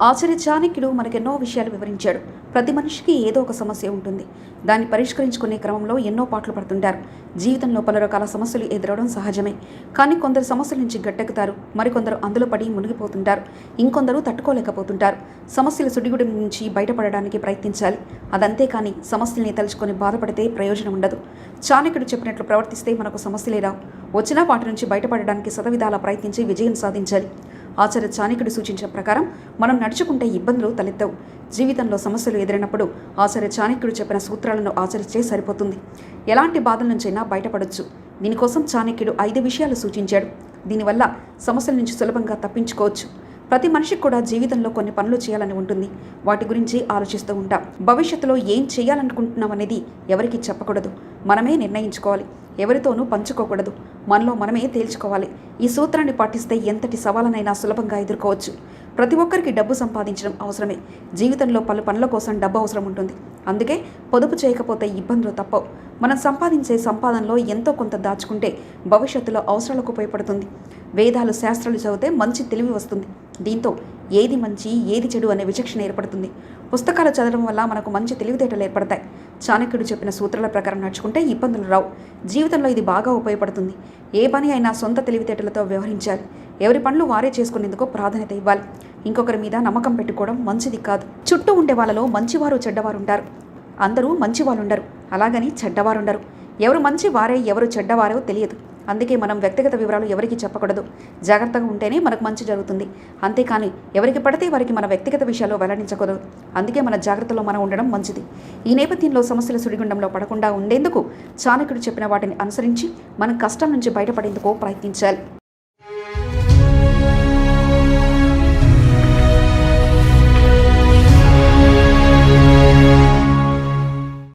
ఆచార్య చాణక్యుడు మనకెన్నో విషయాలు వివరించాడు. ప్రతి మనిషికి ఏదో ఒక సమస్య ఉంటుంది. దాన్ని పరిష్కరించుకునే క్రమంలో ఎన్నో పాటలు పడుతుంటారు. జీవితంలో పలు రకాల సమస్యలు ఎదురవడం సహజమే. కానీ కొందరు సమస్యల నుంచి గట్టెక్కుతారు, మరికొందరు అందులో పడి మునిగిపోతుంటారు, ఇంకొందరు తట్టుకోలేకపోతుంటారు. సమస్యల సుడిగుడి నుంచి బయటపడడానికి ప్రయత్నించాలి. అదంతే కానీ సమస్యల్ని తలుచుకొని బాధపడితే ప్రయోజనం ఉండదు. చాణక్యుడు చెప్పినట్లు ప్రవర్తిస్తే మనకు సమస్యలే రావు. వచ్చినా వాటి నుంచి బయటపడడానికి శతవిధాలా ప్రయత్నించి విజయం సాధించాలి. ఆచార్య చాణక్యుడు సూచించిన ప్రకారం మనం నడుచుకుంటే ఇబ్బందులు తలెత్తవు. జీవితంలో సమస్యలు ఎదురైనప్పుడు ఆచార్య చాణక్యుడు చెప్పిన సూత్రాలను ఆచరిస్తే సరిపోతుంది. ఎలాంటి బాధల నుంచైనా బయటపడొచ్చు. దీనికోసం చాణక్యుడు 5 విషయాలు సూచించాడు. దీనివల్ల సమస్యల నుంచి సులభంగా తప్పించుకోవచ్చు. ప్రతి మనిషికి కూడా జీవితంలో కొన్ని పనులు చేయాలని ఉంటుంది. వాటి గురించి ఆలోచిస్తూ ఉంటాం. భవిష్యత్తులో ఏం చేయాలనుకుంటున్నాం అనేది ఎవరికి చెప్పకూడదు. మనమే నిర్ణయించుకోవాలి. ఎవరితోనూ పంచుకోకూడదు. మనలో మనమే తేల్చుకోవాలి. ఈ సూత్రాన్ని పాటిస్తే ఎంతటి సవాలనైనా సులభంగా ఎదుర్కోవచ్చు. ప్రతి ఒక్కరికి డబ్బు సంపాదించడం అవసరమే. జీవితంలో పలు పనుల కోసం డబ్బు అవసరం ఉంటుంది. అందుకే పొదుపు చేయకపోతే ఇబ్బందులు తప్పవు. మనం సంపాదించే సంపాదనలో ఎంతో కొంత దాచుకుంటే భవిష్యత్తులో అవసరాలకు ఉపయోగపడుతుంది. వేదాలు, శాస్త్రాలు చదివితే మంచి తెలివి వస్తుంది. దీంతో ఏది మంచి ఏది చెడు అనే విచక్షణ ఏర్పడుతుంది. పుస్తకాలు చదవడం వల్ల మనకు మంచి తెలివితేటలు ఏర్పడతాయి. చాణక్యుడు చెప్పిన సూత్రాల ప్రకారం నడుచుకుంటే ఇబ్బందులు రావు. జీవితంలో ఇది బాగా ఉపయోగపడుతుంది. ఏ పని అయినా సొంత తెలివితేటలతో వ్యవహరించాలి. ఎవరి పనులు వారే చేసుకునేందుకు ప్రాధాన్యత ఇవ్వాలి. ఇంకొకరి మీద నమ్మకం పెట్టుకోవడం మంచిది కాదు. చుట్టూ ఉండే వాళ్ళలో మంచివారు చెడ్డవారు ఉంటారు. అందరూ మంచివాళ్ళు ఉండరు, అలాగని చెడ్డవారు ఉండరు. ఎవరు మంచి వారే ఎవరు చెడ్డవారో తెలియదు. అందుకే మనం వ్యక్తిగత వివరాలు ఎవరికి చెప్పకూడదు. జాగ్రత్తగా ఉంటేనే మనకు మంచి జరుగుతుంది. అంతేకాని ఎవరికి పడితే వారికి మన వ్యక్తిగత విషయాలు వెల్లడించకూడదు. అందుకే మన జాగ్రత్తలో మనం ఉండడం మంచిది. ఈ నేపథ్యంలో సమస్యల సుడిగుండంలో పడకుండా ఉండేందుకు చాణక్యుడు చెప్పిన వాటిని అనుసరించి మనం కష్టం నుంచి బయటపడేందుకు ప్రయత్నించాలి.